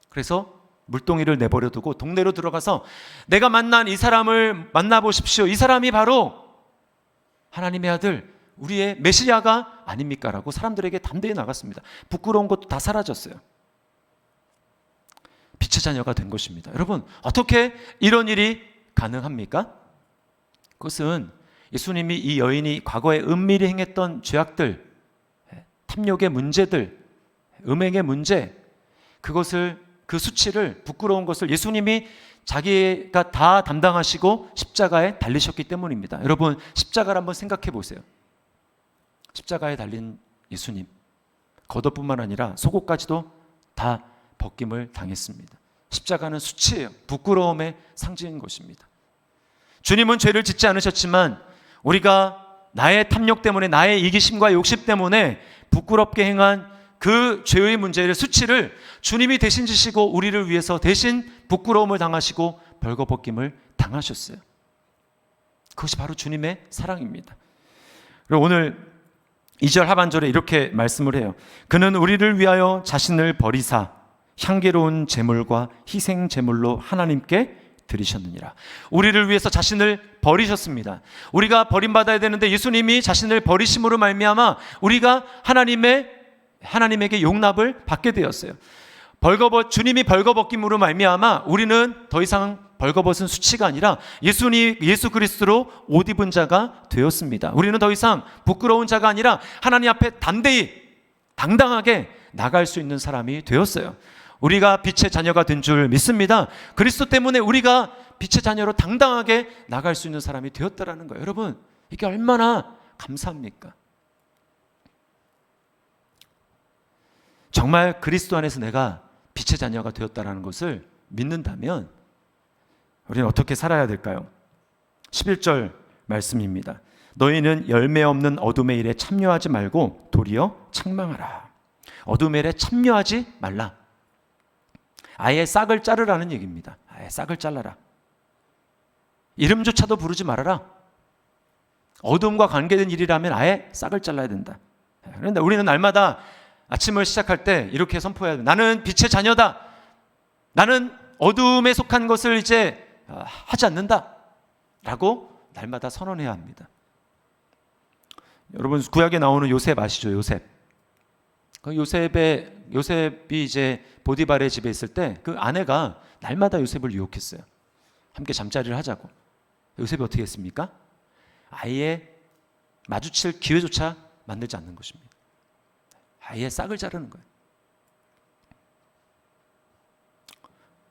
그래서 물동이를 내버려 두고 동네로 들어가서 내가 만난 이 사람을 만나보십시오. 이 사람이 바로 하나님의 아들 우리의 메시아가 아닙니까? 라고 사람들에게 담대히 나갔습니다. 부끄러운 것도 다 사라졌어요. 빛의 자녀가 된 것입니다. 여러분, 어떻게 이런 일이 가능합니까? 그것은 예수님이 이 여인이 과거에 은밀히 행했던 죄악들, 탐욕의 문제들, 음행의 문제, 그 수치를, 부끄러운 것을 예수님이 자기가 다 담당하시고 십자가에 달리셨기 때문입니다. 여러분, 십자가를 한번 생각해 보세요. 십자가에 달린 예수님, 겉옷뿐만 아니라 속옷까지도 다 벗김을 당했습니다. 십자가는 수치예요. 부끄러움의 상징인 것입니다. 주님은 죄를 짓지 않으셨지만 우리가 나의 탐욕 때문에, 나의 이기심과 욕심 때문에 부끄럽게 행한 그 죄의 문제를, 수치를 주님이 대신 지시고 우리를 위해서 대신 부끄러움을 당하시고 벌거벗김을 당하셨어요. 그것이 바로 주님의 사랑입니다. 그리고 오늘 2절 하반절에 이렇게 말씀을 해요. 그는 우리를 위하여 자신을 버리사 향기로운 제물과 희생 제물로 하나님께 드리셨느니라. 우리를 위해서 자신을 버리셨습니다. 우리가 버림받아야 되는데 예수님이 자신을 버리심으로 말미암아 우리가 하나님에게 용납을 받게 되었어요. 주님이 벌거벗김으로 말미암아 우리는 더 이상 벌거벗은 수치가 아니라 예수 그리스도로 옷 입은 자가 되었습니다. 우리는 더 이상 부끄러운 자가 아니라 하나님 앞에 담대히 당당하게 나갈 수 있는 사람이 되었어요. 우리가 빛의 자녀가 된 줄 믿습니다. 그리스도 때문에 우리가 빛의 자녀로 당당하게 나갈 수 있는 사람이 되었다라는 거예요. 여러분, 이게 얼마나 감사합니까? 정말 그리스도 안에서 내가 빛의 자녀가 되었다라는 것을 믿는다면 우리는 어떻게 살아야 될까요? 11절 말씀입니다. 너희는 열매 없는 어둠의 일에 참여하지 말고 도리어 책망하라. 어둠의 일에 참여하지 말라. 아예 싹을 자르라는 얘기입니다. 아예 싹을 잘라라. 이름조차도 부르지 말아라. 어둠과 관계된 일이라면 아예 싹을 잘라야 된다. 그런데 우리는 날마다 아침을 시작할 때 이렇게 선포해야 돼. 나는 빛의 자녀다. 나는 어둠에 속한 것을 이제 하지 않는다. 라고 날마다 선언해야 합니다. 여러분, 구약에 나오는 요셉 아시죠? 요셉. 요셉이 이제 보디발의 집에 있을 때 그 아내가 날마다 요셉을 유혹했어요. 함께 잠자리를 하자고. 요셉이 어떻게 했습니까? 아예 마주칠 기회조차 만들지 않는 것입니다. 아예 싹을 자르는 거예요.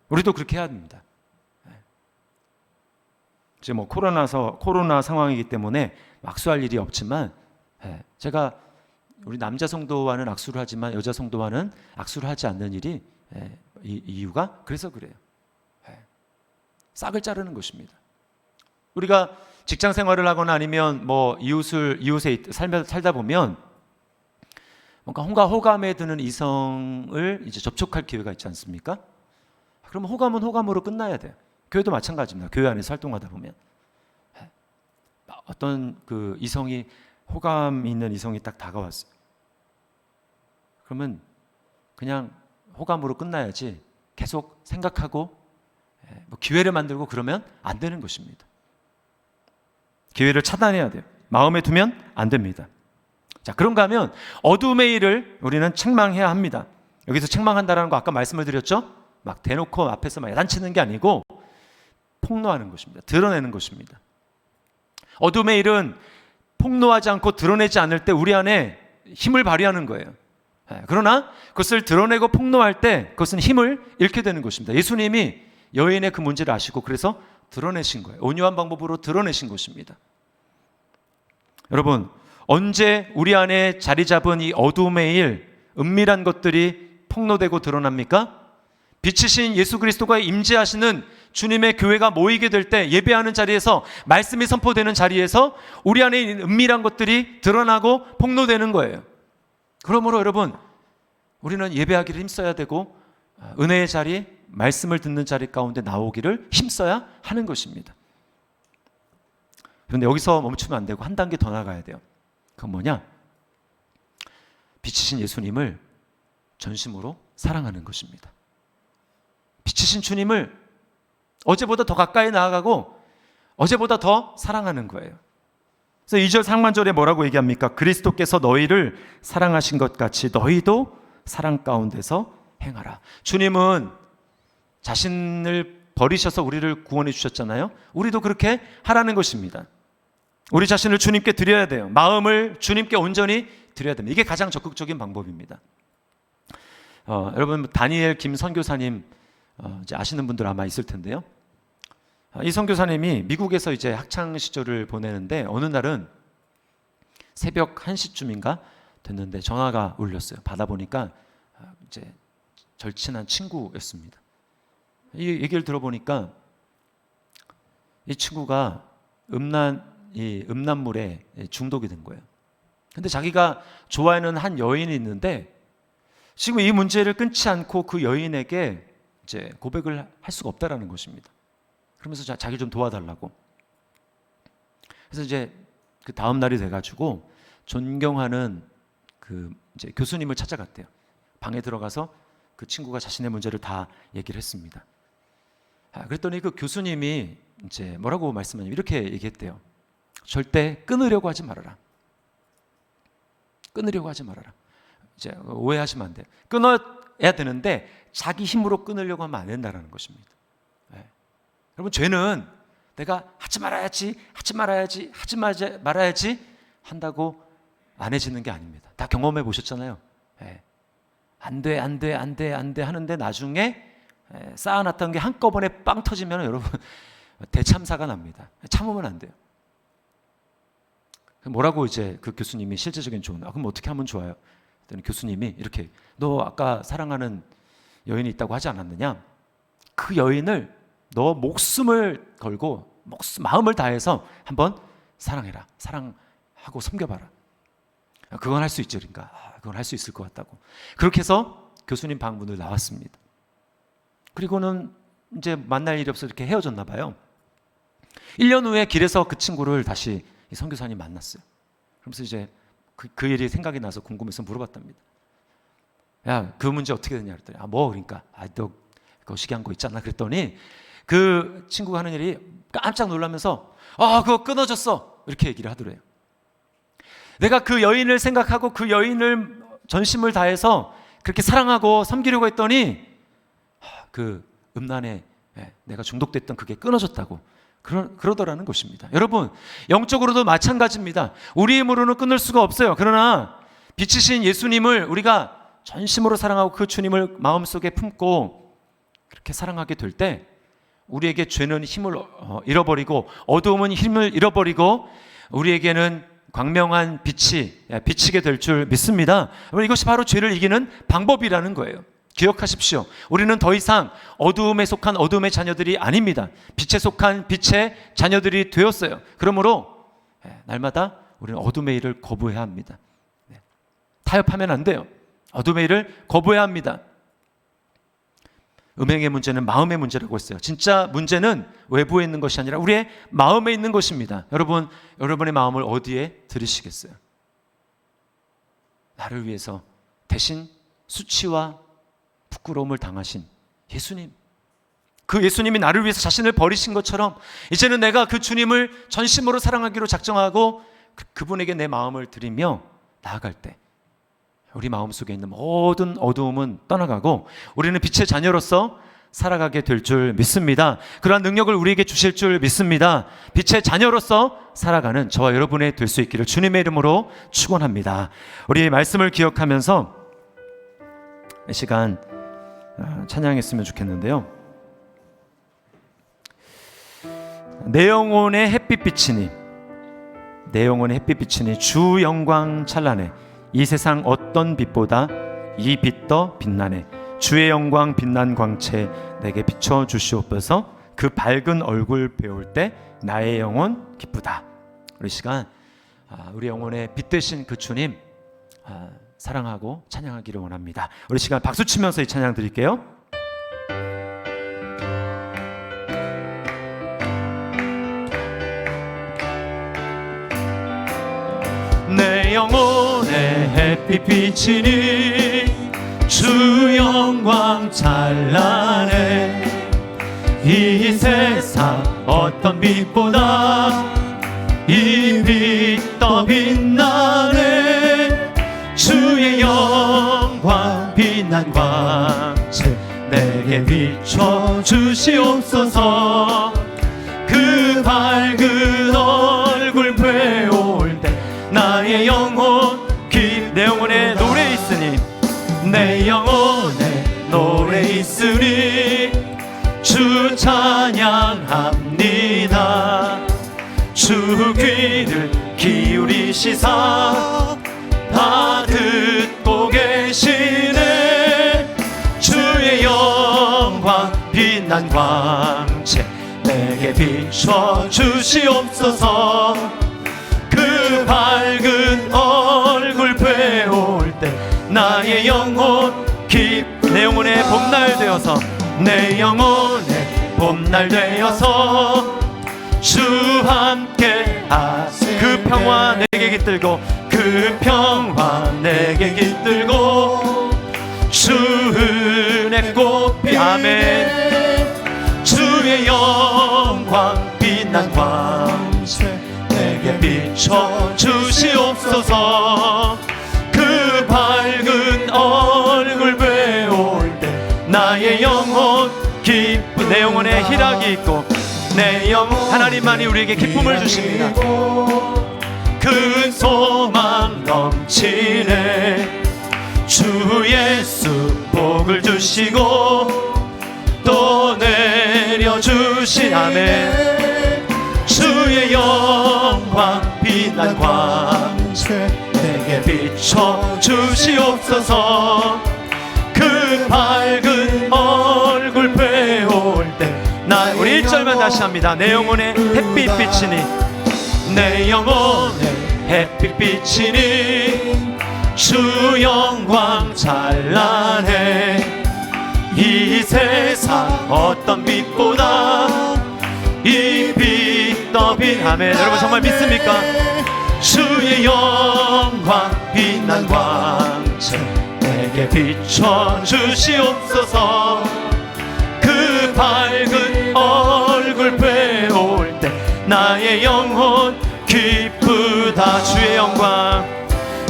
우리도 그렇게 해야 합니다. 지금 뭐 코로나 상황이기 때문에 악수할 일이 없지만 제가 우리 남자 성도와는 악수를 하지만 여자 성도와는 악수를 하지 않는 일이 이유가 그래서 그래요. 싹을 자르는 것입니다. 우리가 직장 생활을 하거나 아니면 뭐 이웃에 살다 보면 뭔가 호감에 드는 이성을 이제 접촉할 기회가 있지 않습니까? 그러면 호감은 호감으로 끝나야 돼요. 교회도 마찬가지입니다. 교회 안에서 활동하다 보면 어떤 그 이성이 호감 있는 이성이 딱 다가왔어요. 그러면 그냥 호감으로 끝나야지 계속 생각하고 뭐 기회를 만들고 그러면 안 되는 것입니다. 기회를 차단해야 돼요. 마음에 두면 안 됩니다. 자, 그런가 하면 어둠의 일을 우리는 책망해야 합니다. 여기서 책망한다라는 거 아까 말씀을 드렸죠? 막 대놓고 앞에서 막 야단치는 게 아니고 폭로하는 것입니다. 드러내는 것입니다. 어둠의 일은 폭로하지 않고 드러내지 않을 때 우리 안에 힘을 발휘하는 거예요. 그러나 그것을 드러내고 폭로할 때 그것은 힘을 잃게 되는 것입니다. 예수님이 여인의 그 문제를 아시고 그래서 드러내신 거예요. 온유한 방법으로 드러내신 것입니다. 여러분, 언제 우리 안에 자리 잡은 이 어둠의 일, 은밀한 것들이 폭로되고 드러납니까? 빛이신 예수 그리스도가 임재하시는 주님의 교회가 모이게 될 때 예배하는 자리에서 말씀이 선포되는 자리에서 우리 안에 있는 은밀한 것들이 드러나고 폭로되는 거예요. 그러므로 여러분, 우리는 예배하기를 힘써야 되고 은혜의 자리, 말씀을 듣는 자리 가운데 나오기를 힘써야 하는 것입니다. 그런데 여기서 멈추면 안 되고 한 단계 더 나가야 돼요. 그건 뭐냐? 빛이신 예수님을 전심으로 사랑하는 것입니다. 빛이신 주님을 어제보다 더 가까이 나아가고 어제보다 더 사랑하는 거예요. 그래서 2절 상반절에 뭐라고 얘기합니까? 그리스도께서 너희를 사랑하신 것 같이 너희도 사랑 가운데서 행하라. 주님은 자신을 버리셔서 우리를 구원해 주셨잖아요. 우리도 그렇게 하라는 것입니다. 우리 자신을 주님께 드려야 돼요. 마음을 주님께 온전히 드려야 됩니다. 이게 가장 적극적인 방법입니다. 여러분, 다니엘 김 선교사님 이제 아시는 분들 아마 있을 텐데요. 이 선교사님이 미국에서 이제 학창 시절을 보내는데 어느 날은 새벽 1시쯤인가 됐는데 전화가 울렸어요. 받아보니까 이제 절친한 친구였습니다. 이 얘기를 들어보니까 이 친구가 음란물에 중독이 된 거예요. 근데 자기가 좋아하는 한 여인이 있는데 지금 이 문제를 끊지 않고 그 여인에게 이제 고백을 할 수가 없다라는 것입니다. 그러면서 자기 좀 도와달라고. 그래서 이제 그 다음 날이 돼가지고 존경하는 그 이제 교수님을 찾아갔대요. 방에 들어가서 그 친구가 자신의 문제를 다 얘기를 했습니다. 그랬더니 그 교수님이 이제 뭐라고 말씀하냐면 이렇게 얘기했대요. 절대 끊으려고 하지 말아라. 끊으려고 하지 말아라. 이제 오해하시면 안 돼요. 끊어야 되는데 자기 힘으로 끊으려고 하면 안 된다는 것입니다. 네. 여러분, 죄는 내가 하지 말아야지 한다고 안 해지는 게 아닙니다. 다 경험해 보셨잖아요. 네. 안 돼 하는데 나중에 쌓아놨던 게 한꺼번에 빵 터지면 여러분 대참사가 납니다. 참으면 안 돼요. 뭐라고 이제 그 교수님이 실제적인 조언, 그럼 어떻게 하면 좋아요? 그랬더니 교수님이 이렇게, 너 아까 사랑하는 여인이 있다고 하지 않았느냐? 그 여인을 너 목숨을 걸고 마음을 다해서 한번 사랑해라. 사랑하고 섬겨봐라. 그건 할 수 있죠. 그러니까 그건 할 수 있을 것 같다고. 그렇게 해서 교수님 방문을 나왔습니다. 그리고는 이제 만날 일이 없어서 이렇게 헤어졌나 봐요. 1년 후에 길에서 그 친구를 다시 이 선교사님 만났어요. 그러면서 이제 그 일이 생각이 나서 궁금해서 물어봤답니다. 야, 그 문제 어떻게 되냐 그랬더니 그러니까 너 거시기한 거 있잖아 그랬더니 그 친구가 하는 일이 깜짝 놀라면서 그거 끊어졌어 이렇게 얘기를 하더래요. 내가 그 여인을 생각하고 그 여인을 전심을 다해서 그렇게 사랑하고 섬기려고 했더니 그 음란에 내가 중독됐던 그게 끊어졌다고 그러더라는 것입니다. 여러분, 영적으로도 마찬가지입니다. 우리 힘으로는 끊을 수가 없어요. 그러나 빛이신 예수님을 우리가 전심으로 사랑하고 그 주님을 마음속에 품고 그렇게 사랑하게 될 때 우리에게 죄는 힘을 잃어버리고 어두움은 힘을 잃어버리고 우리에게는 광명한 빛이 비치게 될 줄 믿습니다. 이것이 바로 죄를 이기는 방법이라는 거예요. 기억하십시오. 우리는 더 이상 어두움에 속한 어두움의 자녀들이 아닙니다. 빛에 속한 빛의 자녀들이 되었어요. 그러므로 날마다 우리는 어둠의 일을 거부해야 합니다. 타협하면 안 돼요. 어둠의 일을 거부해야 합니다. 음행의 문제는 마음의 문제라고 했어요. 진짜 문제는 외부에 있는 것이 아니라 우리의 마음에 있는 것입니다. 여러분, 여러분의 마음을 어디에 들이시겠어요? 나를 위해서 대신 수치와 부끄러움을 당하신 예수님, 그 예수님이 나를 위해서 자신을 버리신 것처럼 이제는 내가 그 주님을 전심으로 사랑하기로 작정하고 그분에게 내 마음을 드리며 나아갈 때 우리 마음속에 있는 모든 어두움은 떠나가고 우리는 빛의 자녀로서 살아가게 될 줄 믿습니다. 그러한 능력을 우리에게 주실 줄 믿습니다. 빛의 자녀로서 살아가는 저와 여러분이 될 수 있기를 주님의 이름으로 축원합니다. 우리 말씀을 기억하면서 이 시간 찬양했으면 좋겠는데요. 내 영혼의 햇빛 비치니 내 영혼의 햇빛 비치니 주 영광 찬란해 이 세상 어떤 빛보다 이 빛 더 빛나네 주의 영광 빛난 광채 내게 비춰 주시옵소서 그 밝은 얼굴 배울 때 나의 영혼 기쁘다. 우리 시간 우리 영혼의 빛 되신 그 주님 사랑하고 찬양하기를 원합니다. 우리 시간 박수 치면서 이 찬양 드릴게요. 내 영혼의 햇빛 비치니 주 영광 찬란해 이 세상 어떤 빛보다 이 빛 더 빛나네 주의 영광 빛난 광채 내게 비춰 주시옵소서 그 밝은 얼굴 배울 때 나의 영혼 내 영혼에 노래 있으니 내 영혼에 노래 있으니 주 찬양합니다. 주 귀를 기울이시사 다 듣고 계시네 주의 영광 빛난 광채 내게 비춰 주시옵소서 그 밝은 얼굴 배울 때 나의 영혼 내 영혼의 봄날 되어서 내 영혼의 봄날 되어서 주 함께 하시네 그 평화 내게 깃들고 그 평화 내게 깃들고 주 눈에 꽃피 아멘. 주의 영광 빛난 광채 내게 비춰 주시옵소서. 그 밝은 얼굴 배울 때 나의 영혼 기쁜, 내 영혼에 희락이 있고 내 영혼, 하나님만이 우리에게 기쁨을 주십니다. 그 소망 넘치네. 주 예수 복을 주시고 또 내려주신 아멘. 주의 영광 빛난 광채 내게 비춰 주시옵소서. 그 밝은 얼굴 배울 때 나, 우리 1절만 다시 합니다. 내 영혼에 햇빛 비치니, 내 영혼에 햇빛 비치니 주 영광 찬란해. 이 세상 어떤 빛보다 이 빛 더 빛. 아멘. 여러분 정말 믿습니까? 주의 영광 빛난 광채 내게 비춰 주시옵소서. 그 밝은 얼굴 배울 때 나의 영혼 기쁘다. 주의 영광,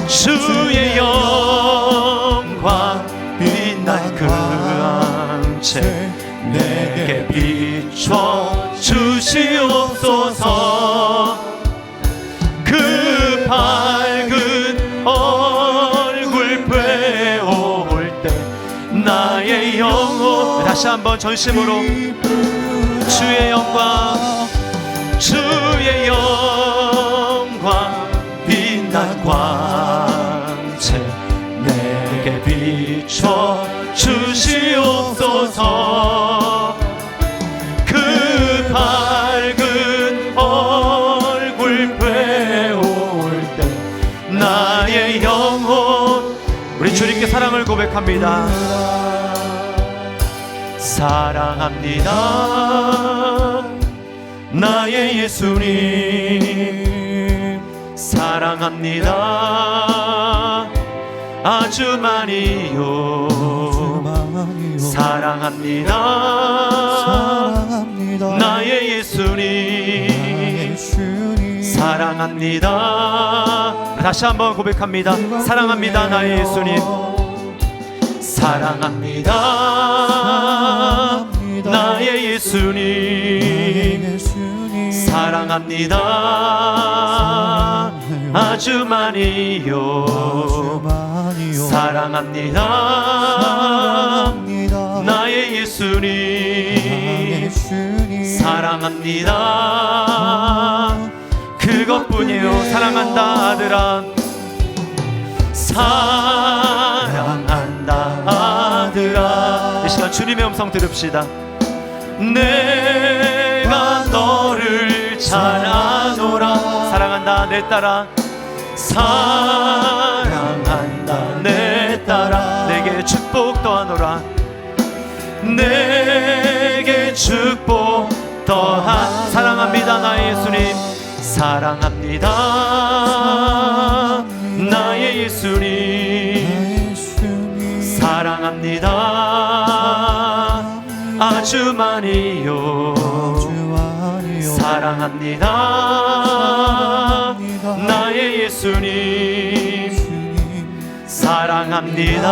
주의 영광 빛난 그 광채 내게 비춰 주시옵소서. 그 밝은 얼굴 배울 때 나의 영혼, 다시 한번 전심으로 주의 영광, 주의 영광 빛난 광채 내게 비춰 주시옵소서. 그 밝은 얼굴 배울 때 나의 영혼, 우리 주님께 사랑을 고백합니다. 사랑합니다 나의 예수님. 사랑합니다 아주 많이요. 사랑합니다 나의 예수님. 사랑합니다. 다시 한번 고백합니다. 사랑합니다 나의 예수님. 사랑합니다 나의 예수님. 사랑합니다 아주 많이요. 사랑합니다 나의 예수님. 사랑합니다 그것뿐이요. 사랑한다 아들아. 사랑한다 아들아. 이 시간 주님의 음성 들읍시다. 내가 너를 잘 아노라. 사랑한다 내 딸아. 사랑한다 내 딸아. 내게 축복 더하노라. 내게 축복 더한. 사랑합니다 나의 예수님. 사랑합니다 나의 예수님. 사랑합니다 아주 많이요. 사랑합니다 나의 예수님. 사랑합니다